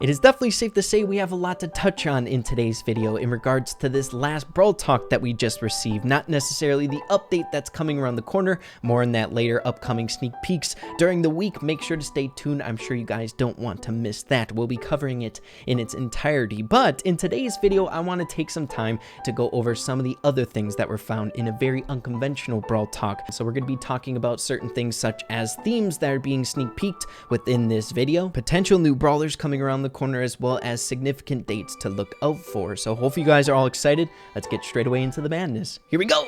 It is definitely safe to say we have a lot to touch on in today's video in regards to this last Brawl talk that we just received. Not necessarily the update that's coming around the corner, more on that later, upcoming sneak peeks during the week. Make sure to stay tuned. I'm sure you guys don't want to miss that. We'll be covering it in its entirety. But in today's video, I want to take some time to go over some of the other things that were found in a very unconventional Brawl talk. So we're going to be talking about certain things such as themes that are being sneak peeked within this video, potential new brawlers coming around the corner, as well as significant dates to look out for. So hopefully you guys are all excited. Let's get straight away into the madness. Here we go!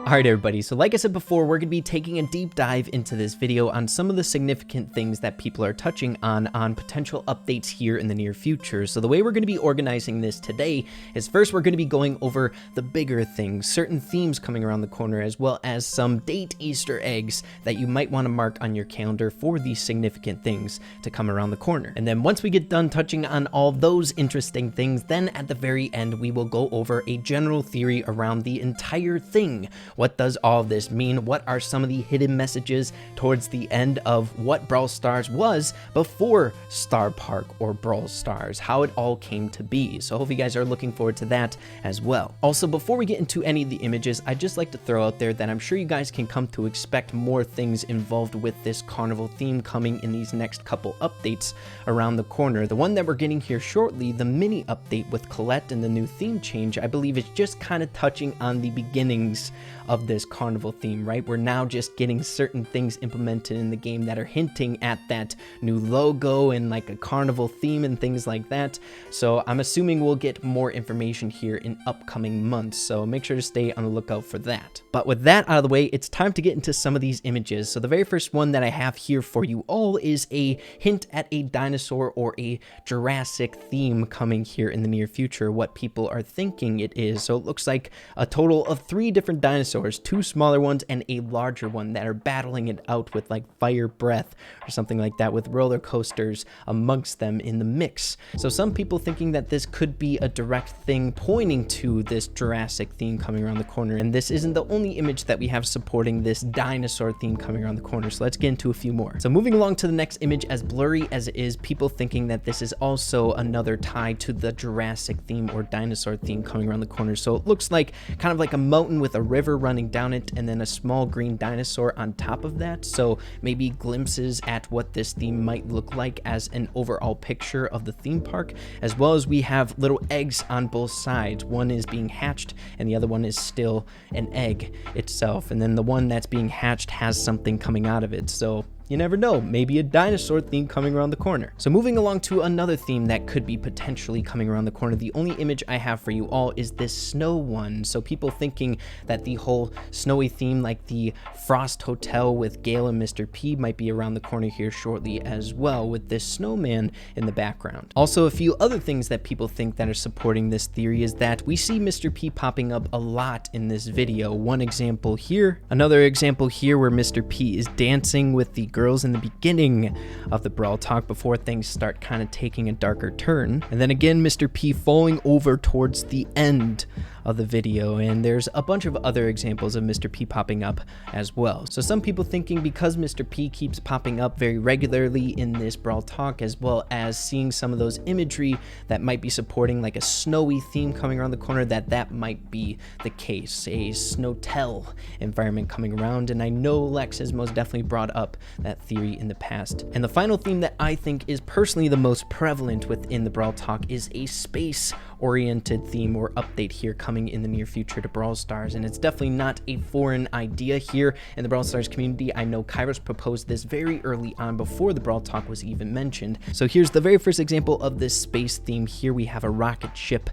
Alright everybody, so like I said before, we're going to be taking a deep dive into this video on some of the significant things that people are touching on potential updates here in the near future. So the way we're going to be organizing this today is first we're going to be going over the bigger things, certain themes coming around the corner, as well as some date Easter eggs that you might want to mark on your calendar for these significant things to come around the corner. And then once we get done touching on all those interesting things, then at the very end we will go over a general theory around the entire thing. What does all of this mean? What are some of the hidden messages towards the end of what Brawl Stars was before Star Park or Brawl Stars? How it all came to be. So hopefully you guys are looking forward to that as well. Also, before we get into any of the images, I'd just like to throw out there that I'm sure you guys can come to expect more things involved with this carnival theme coming in these next couple updates around the corner. The one that we're getting here shortly, the mini update with Colette and the new theme change, I believe is just kind of touching on the beginnings of this carnival theme, right? We're now just getting certain things implemented in the game that are hinting at that new logo and like a carnival theme and things like that. So I'm assuming we'll get more information here in upcoming months, so make sure to stay on the lookout for that. But with that out of the way, it's time to get into some of these images. So the very first one that I have here for you all is a hint at a dinosaur or a Jurassic theme coming here in the near future, what people are thinking it is. So it looks like a total of 3 different dinosaurs, 2 smaller ones and a larger one, that are battling it out with like fire breath or something like that, with roller coasters amongst them in the mix. So some people thinking that this could be a direct thing pointing to this Jurassic theme coming around the corner. And this isn't the only image that we have supporting this dinosaur theme coming around the corner. So let's get into a few more. So moving along to the next image, as blurry as it is, people thinking that this is also another tie to the Jurassic theme or dinosaur theme coming around the corner. So it looks like kind of like a mountain with a river running down it and then a small green dinosaur on top of that. So maybe glimpses at what this theme might look like as an overall picture of the theme park, as well as we have little eggs on both sides. One is being hatched and the other one is still an egg itself, and then the one that's being hatched has something coming out of it. So you never know, maybe a dinosaur theme coming around the corner. So moving along to another theme that could be potentially coming around the corner, the only image I have for you all is this snow one. So people thinking that the whole snowy theme, like the Frost Hotel with Gale and Mr. P, might be around the corner here shortly as well, with this snowman in the background. Also, a few other things that people think that are supporting this theory is that we see Mr. P popping up a lot in this video. One example here, another example here where Mr. P is dancing with the girls in the beginning of the Brawl talk before things start kind of taking a darker turn. And then again, Mr. P falling over towards the end of the video, and there's a bunch of other examples of Mr. P popping up as well. So some people thinking because Mr. P keeps popping up very regularly in this Brawl talk, as well as seeing some of those imagery that might be supporting like a snowy theme coming around the corner, that might be the case, a Snowtel environment coming around. And I know Lex has most definitely brought up that theory in the past. And the final theme that I think is personally the most prevalent within the Brawl talk is a space oriented theme or update here coming in the near future to Brawl Stars. And it's definitely not a foreign idea here in the Brawl Stars community. I know Kairos proposed this very early on before the Brawl talk was even mentioned. So here's the very first example of this space theme. Here we have a rocket ship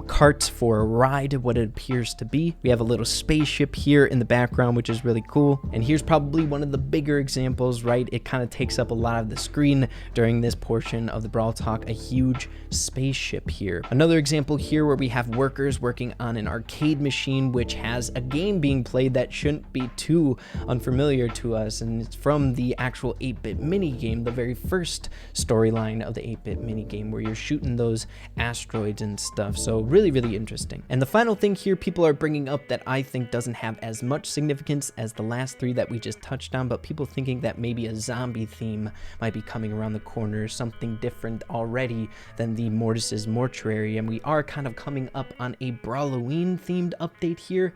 cart for a ride, what it appears to be. We have a little spaceship here in the background, which is really cool. And here's probably one of the bigger examples, right? It kind of takes up a lot of the screen during this portion of the Brawl talk, a huge spaceship here. Another another example here where we have workers working on an arcade machine which has a game being played that shouldn't be too unfamiliar to us, and it's from the actual 8-bit minigame, the very first storyline of the 8-bit minigame where you're shooting those asteroids and stuff. So really, really interesting. And the final thing here people are bringing up that I think doesn't have as much significance as the last three that we just touched on, but people thinking that maybe a zombie theme might be coming around the corner, something different already than the Mortis's Mortuary. And we are kind of coming up on a Brawloween themed update here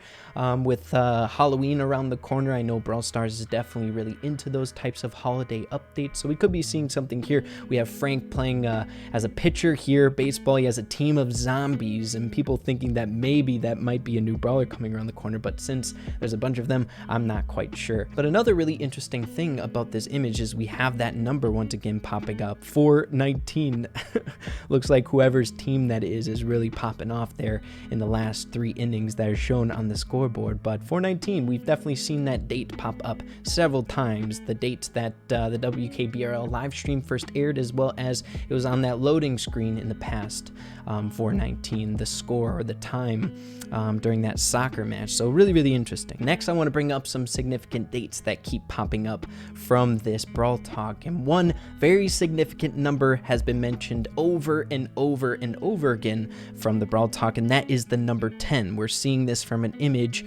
with Halloween around the corner. I know Brawl Stars is definitely really into those types of holiday updates, so we could be seeing something here. We have Frank playing as a pitcher here, baseball. He has a team of zombies, and people thinking that maybe that might be a new brawler coming around the corner, but since there's a bunch of them, I'm not quite sure. But another really interesting thing about this image is we have that number once again popping up, 419. Looks like whoever's team that is really popping off there in the last 3 innings that are shown on the scoreboard. But 419, we've definitely seen that date pop up several times, the date that the WKBRL live stream first aired, as well as it was on that loading screen in the past. 419, the score or the time during that soccer match. So really, really interesting. Next, I want to bring up some significant dates that keep popping up from this Brawl Talk, and one very significant number has been mentioned over and over and over again from the Brawl Talk, and that is the number 10. We're seeing this from an image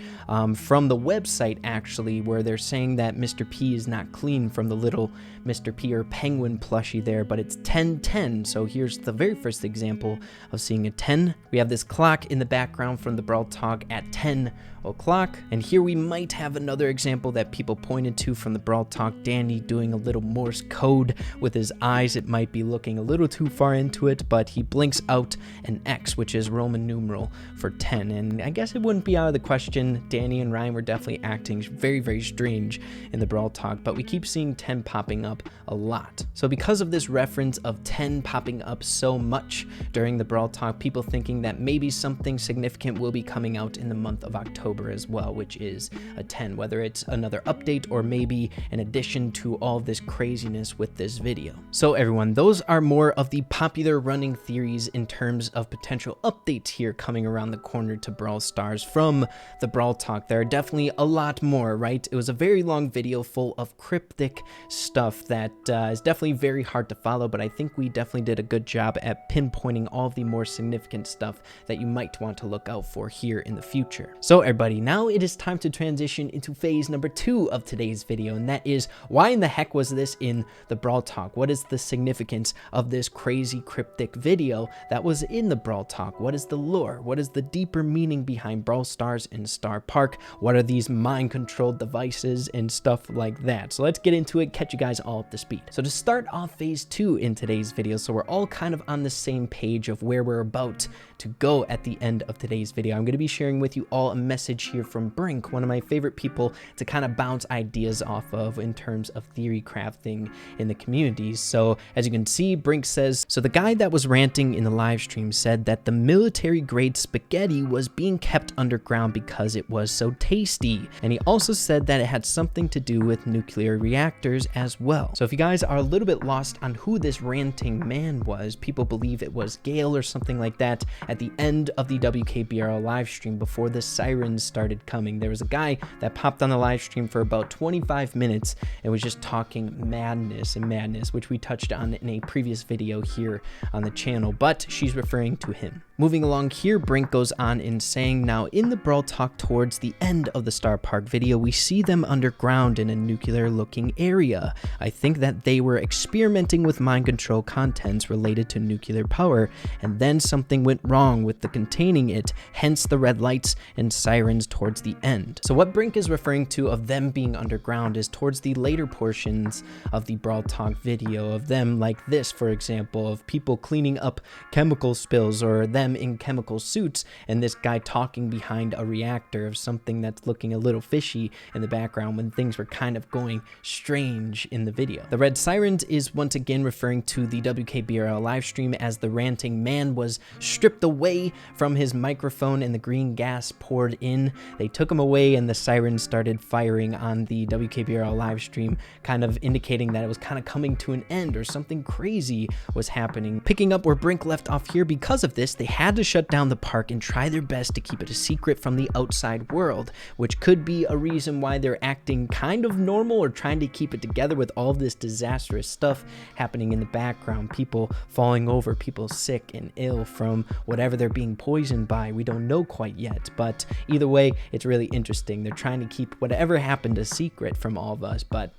from the website actually, where they're saying that Mr. P is not clean from the little Mr. P or penguin plushie there, but it's 1010. So here's the very first example of seeing a 10. We have this clock in the background from the Brawl Talk at 10 o'clock, and here we might have another example that people pointed to from the Brawl Talk, Danny doing a little Morse code with his eyes. It might be looking a little too far into it, but he blinks out an X, which is Roman numeral for 10, and I guess it wouldn't be out of the question. Danny and Ryan were definitely acting very, very strange in the Brawl Talk, but we keep seeing 10 popping up a lot. So because of this reference of 10 popping up so much during the Brawl Talk, people thinking that maybe something significant will be coming out in the month of October as well, which is a 10, whether it's another update or maybe an addition to all this craziness with this video. So everyone, those are more of the popular running theories in terms of potential updates here coming around the corner to Brawl Stars from the Brawl Talk. There are definitely a lot more, right? It was a very long video full of cryptic stuff that is definitely very hard to follow, but I think we definitely did a good job at pinpointing all of the more significant stuff that you might want to look out for here in the future. So everybody, now it is time to transition into phase number 2 of today's video, and that is, why in the heck was this in the Brawl Talk? What is the significance of this crazy cryptic video that was in the Brawl Talk? What is the lore? What is the deeper meaning behind Brawl Stars and Star Park? What are these mind-controlled devices and stuff like that? So let's get into it, catch you guys all up to speed. So to start off phase 2 in today's video, so we're all kind of on the same page of where we're about to go at the end of today's video, I'm going to be sharing with you all a message here from Brink, one of my favorite people to kind of bounce ideas off of in terms of theory crafting in the communities. So as you can see, Brink says, so the guy that was ranting in the live stream said that the military grade spaghetti was being kept underground because it was so tasty, and he also said that it had something to do with nuclear reactors as well. So if you guys are a little bit lost on who this ranting man was, people believe it was Gale or something like that. At the end of the WKBRL live stream, before the sirens started coming, there was a guy that popped on the live stream for about 25 minutes and was just talking madness, which we touched on in a previous video here on the channel, but she's referring to him. Moving along here, Brink goes on in saying, now in the Brawl Talk towards the end of the Star Park video, we see them underground in a nuclear looking area. I think that they were experimenting with mind control contents related to nuclear power, and then something went wrong with the containing it, hence the red lights and sirens towards the end. So what Brink is referring to of them being underground is towards the later portions of the Brawl Talk video, of them like this, for example, of people cleaning up chemical spills, or them in chemical suits, and this guy talking behind a reactor of something that's looking a little fishy in the background when things were kind of going strange in the video. The red sirens is once again referring to the WKBRL live stream, as the ranting man was stripped away from his microphone and the green gas poured in in. They took him away and the sirens started firing on the WKBRL live stream, kind of indicating that it was kind of coming to an end or something crazy was happening. Picking up where Brink left off here, because of this, they had to shut down the park and try their best to keep it a secret from the outside world, which could be a reason why they're acting kind of normal or trying to keep it together with all of this disastrous stuff happening in the background. People falling over, people sick and ill from whatever they're being poisoned by. We don't know quite yet, but either way, it's really interesting. They're trying to keep whatever happened a secret from all of us, but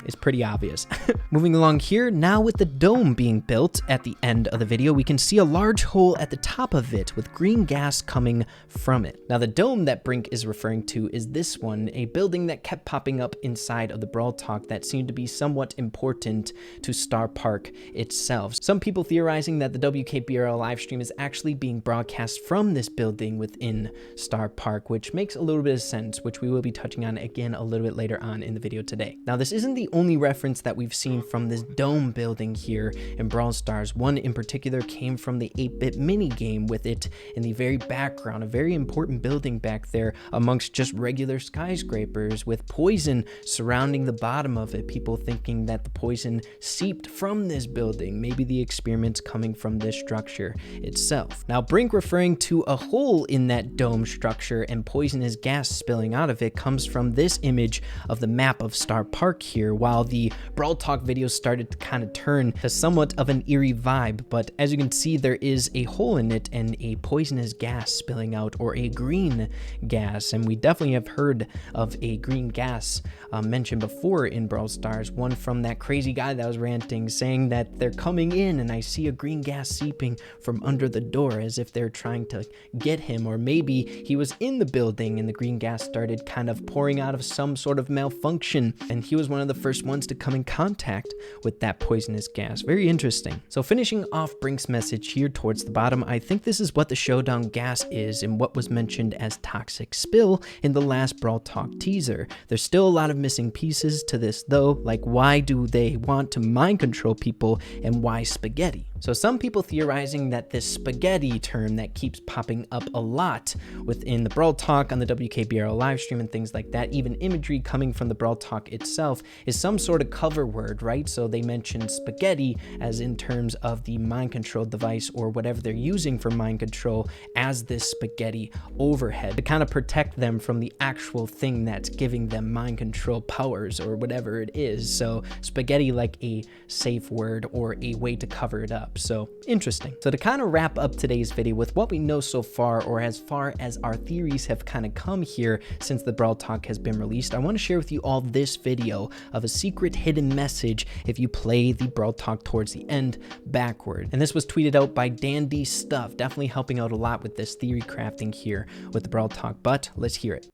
it's pretty obvious. Moving along here, now with the dome being built at the end of the video, we can see a large hole at the top of it with green gas coming from it. Now the dome that Brink is referring to is this one, a building that kept popping up inside of the Brawl Talk that seemed to be somewhat important to Star Park itself. Some people theorizing that the WKBRL livestream is actually being broadcast from this building within Star Park, which makes a little bit of sense, which we will be touching on again a little bit later on in the video today. Now this isn't the only reference that we've seen from this dome building here in Brawl Stars. One in particular came from the 8-bit mini game with it in the very background, a very important building back there amongst just regular skyscrapers with poison surrounding the bottom of it. People thinking that the poison seeped from this building, maybe the experiments coming from this structure itself. Now Brink referring to a hole in that dome structure and poisonous gas spilling out of it comes from this image of the map of Star Park here, while the Brawl Talk videos started to kind of turn to somewhat of an eerie vibe. But as you can see, there is a hole in it and a poisonous gas spilling out, or a green gas, and we definitely have heard of a green gas mentioned before in Brawl Stars. One from that crazy guy that was ranting, saying that they're coming in and I see a green gas seeping from under the door, as if they're trying to get him, or maybe he was in the building and the green gas started kind of pouring out of some sort of malfunction and he was one of the first ones to come in contact with that poisonous gas. Very interesting. So finishing off Brink's message here towards the bottom, I think this is what the showdown gas is and what was mentioned as toxic spill in the last Brawl Talk teaser. There's still a lot of missing pieces to this though, like why do they want to mind control people and why spaghetti? So some people theorizing that this spaghetti term that keeps popping up a lot within the Brawl Talk on the WKBRL livestream and things like that, even imagery coming from the Brawl Talk itself, is some sort of cover word, right? So they mention spaghetti as in terms of the mind control device or whatever they're using for mind control as this spaghetti overhead to kind of protect them from the actual thing that's giving them mind control powers or whatever it is. So spaghetti like a safe word or a way to cover it up. So interesting. So to kind of wrap up today's video with what we know so far, or as far as our theories have kind of come here since the Brawl Talk has been released, I want to share with you all this video of a secret hidden message if you play the Brawl Talk towards the end backward. And this was tweeted out by Dandy Stuff, definitely helping out a lot with this theory crafting here with the Brawl Talk, but let's hear it.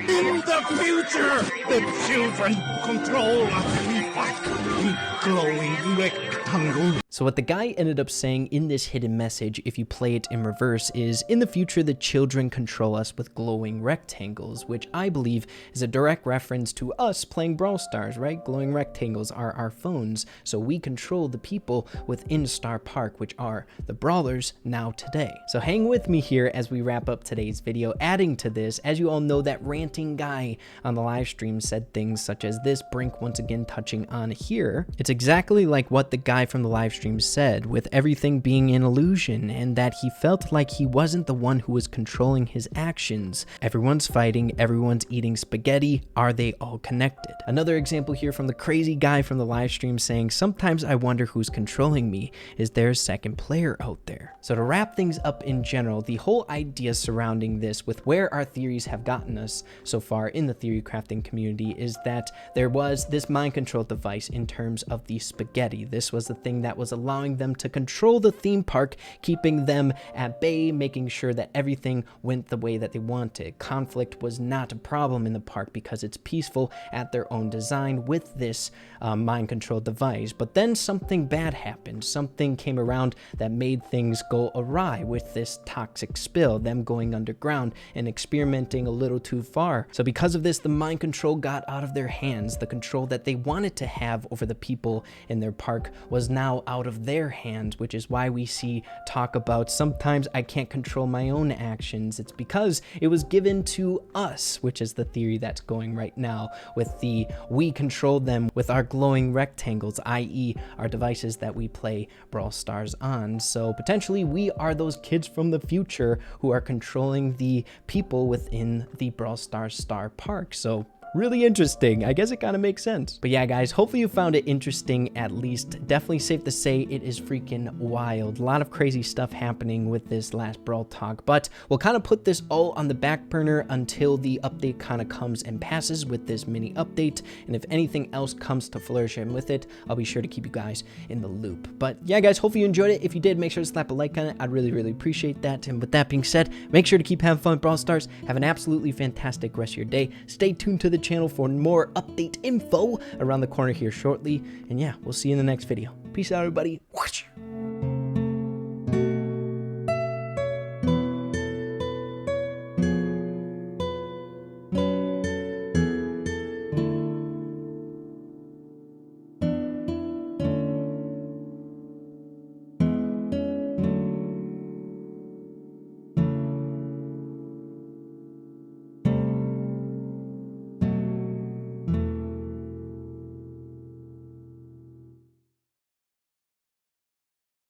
In the future, the children control a glowing rectangle. So what the guy ended up saying in this hidden message, if you play it in reverse, is in the future the children control us with glowing rectangles, which I believe is a direct reference to us playing Brawl Stars, right? Glowing rectangles are our phones, so we control the people within Star Park, which are the brawlers now today. So hang with me here as we wrap up today's video. Adding to this, as you all know, that ranting guy on the live stream said things such as this, Brink once again touching on here. It's exactly like what the guy from the live stream said, with everything being an illusion, and that he felt like he wasn't the one who was controlling his actions. Everyone's fighting, everyone's eating spaghetti. Are they all connected? Another example here from the crazy guy from the live stream saying, sometimes I wonder who's controlling me. Is there a second player out there? So to wrap things up in general, the whole idea surrounding this with where our theories have gotten us so far in the theory crafting community is that there was this mind control device in terms of the spaghetti. This was the thing that was allowing them to control the theme park, keeping them at bay, making sure that everything went the way that they wanted. Conflict was not a problem in the park because it's peaceful at their own design with this mind control device. But then something bad happened. Something came around that made things go awry with this toxic spill, them going underground and experimenting a little too far. So because of this, the mind control got out of their hands. The control that they wanted to have over the people in their park was now out of their hands, which is why we see talk about sometimes I can't control my own actions. It's because it was given to us, which is the theory that's going right now with the we control them with our glowing rectangles, i.e. our devices that we play Brawl Stars on. So potentially we are those kids from the future who are controlling the people within the Brawl Stars Star Park. So really interesting. I guess it kind of makes sense. But yeah, guys, hopefully you found it interesting at least. Definitely safe to say it is freaking wild. A lot of crazy stuff happening with this last Brawl talk, but we'll kind of put this all on the back burner until the update kind of comes and passes with this mini update. And if anything else comes to flourishing with it, I'll be sure to keep you guys in the loop. But yeah, guys, hopefully you enjoyed it. If you did, make sure to slap a like on it. I'd really, really appreciate that. And with that being said, make sure to keep having fun with Brawl Stars. Have an absolutely fantastic rest of your day. Stay tuned to the channel for more update info around the corner here shortly. And yeah, we'll see you in the next video. Peace out, everybody. Whoosh.